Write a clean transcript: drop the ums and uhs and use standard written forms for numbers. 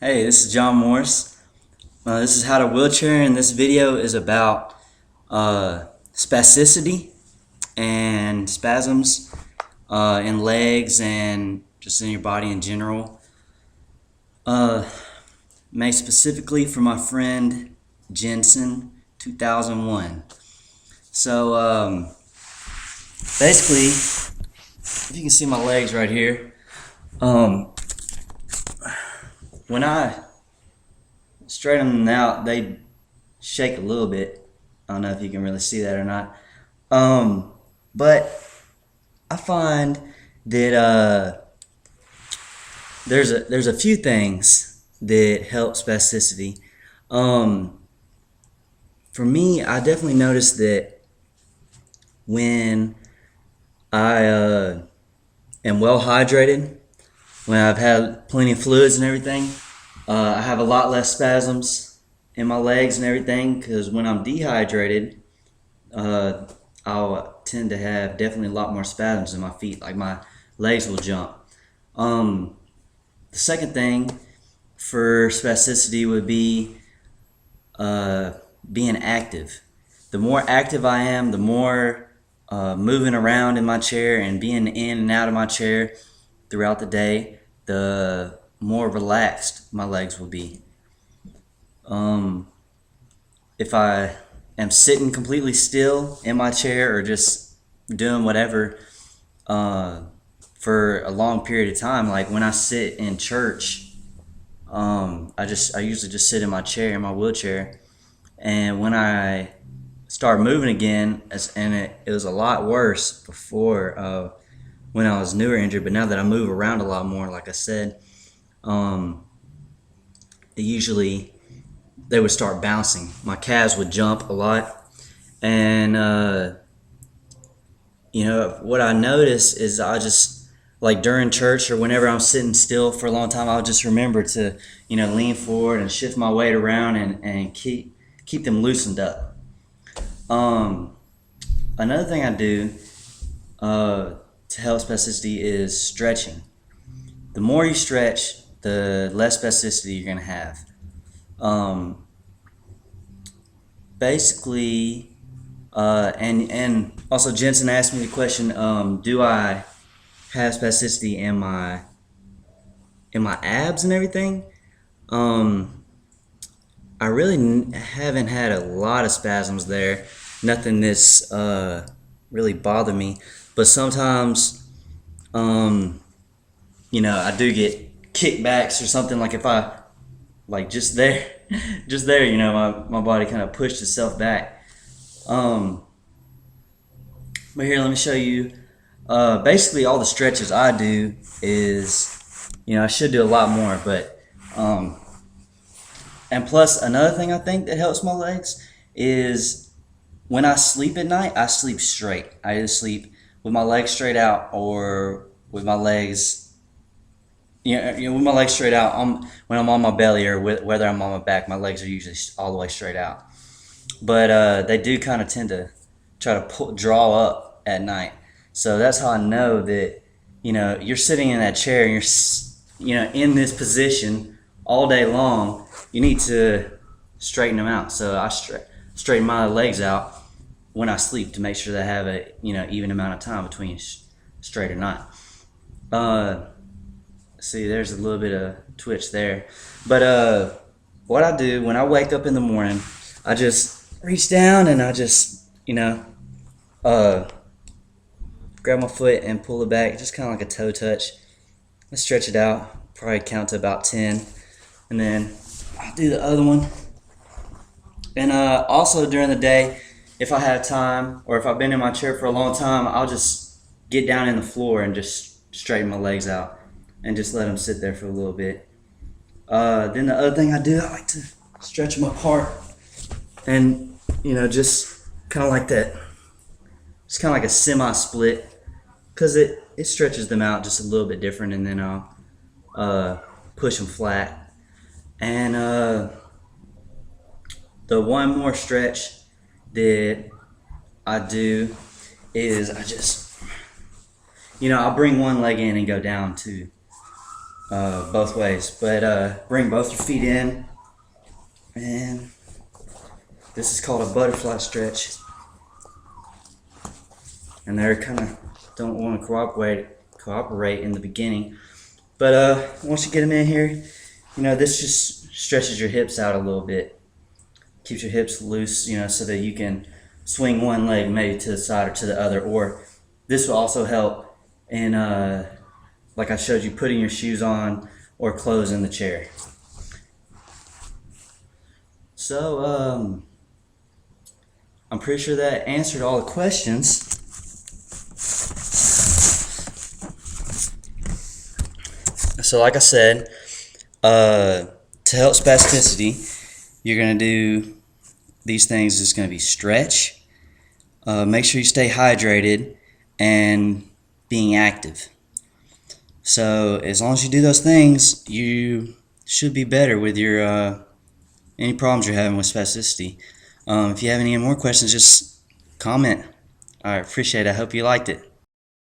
Hey, this is Jon.Morris. This is How to Wheelchair, and this video is about spasticity and spasms in legs and just in your body in general. Made specifically for my friend Jensen, 2001. So basically, if you can see my legs right here, when I straighten them out, they shake a little bit. I don't know if you can really see that or not. But I find that there's a few things that help spasticity. For me, I definitely noticed that when I am well hydrated, when I've had plenty of fluids and everything, I have a lot less spasms in my legs and everything, because when I'm dehydrated, I'll tend to have definitely a lot more spasms in my feet, like my legs will jump. The second thing for spasticity would be being active. The more active I am, the more moving around in my chair and being in and out of my chair throughout the day, the more relaxed my legs will be. If I am sitting completely still in my chair or just doing whatever for a long period of time, like when I sit in church, I usually just sit in my chair, in my wheelchair, and when I start moving again, and it was a lot worse before when I was newer injured, but now that I move around a lot more, like I said, usually they would start bouncing. My calves would jump a lot, and what I notice is I just, like during church or whenever I'm sitting still for a long time, I'll just remember to lean forward and shift my weight around and keep them loosened up. Another thing I do to help spasticity is stretching. The more you stretch, the less spasticity you're going to have. Basically, and also Jensen asked me the question, do I have spasticity in my abs and everything? I really haven't had a lot of spasms there. Nothing that's really bothered me. But sometimes, I do get kickbacks or something. Like if I, like just there, my body kind of pushed itself back. But here, let me show you. Basically, all the stretches I do is, I should do a lot more, but and plus another thing I think that helps my legs is when I sleep at night, I sleep straight. I either sleep with my legs straight out or with my legs, with my legs straight out. When I'm on my belly or whether I'm on my back, my legs are usually all the way straight out. But they do kind of tend to try to draw up at night. So that's how I know that you're sitting in that chair and you're in this position all day long. You need to straighten them out. So I straighten my legs out when I sleep to make sure that I have a even amount of time between straight or not. See, there's a little bit of twitch there. But what I do when I wake up in the morning, I just reach down and I just grab my foot and pull it back, just kind of like a toe touch. I stretch it out, probably count to about 10, and then I'll do the other one. And also during the day, if I have time or if I've been in my chair for a long time, I'll just get down in the floor and just straighten my legs out and just let them sit there for a little bit. Then the other thing I do, I like to stretch them apart and just kind of like that. It's kind of like a semi-split, because it stretches them out just a little bit different, and then I'll push them flat. And the one more stretch that I do is I just, I'll bring one leg in and go down too. both ways. But bring both your feet in, and this is called a butterfly stretch. And they're kind of don't want to cooperate in the beginning. But once you get them in here, this just stretches your hips out a little bit. Keeps your hips loose, so that you can swing one leg maybe to the side or to the other. Or this will also help in, like I showed you, putting your shoes on or clothes in the chair. So I'm pretty sure that answered all the questions. So like I said, to help spasticity, you're going to do these things. It's going to be stretch, make sure you stay hydrated, and being active. So as long as you do those things, you should be better with your any problems you're having with spasticity. If you have any more questions, just comment. I appreciate it. I hope you liked it.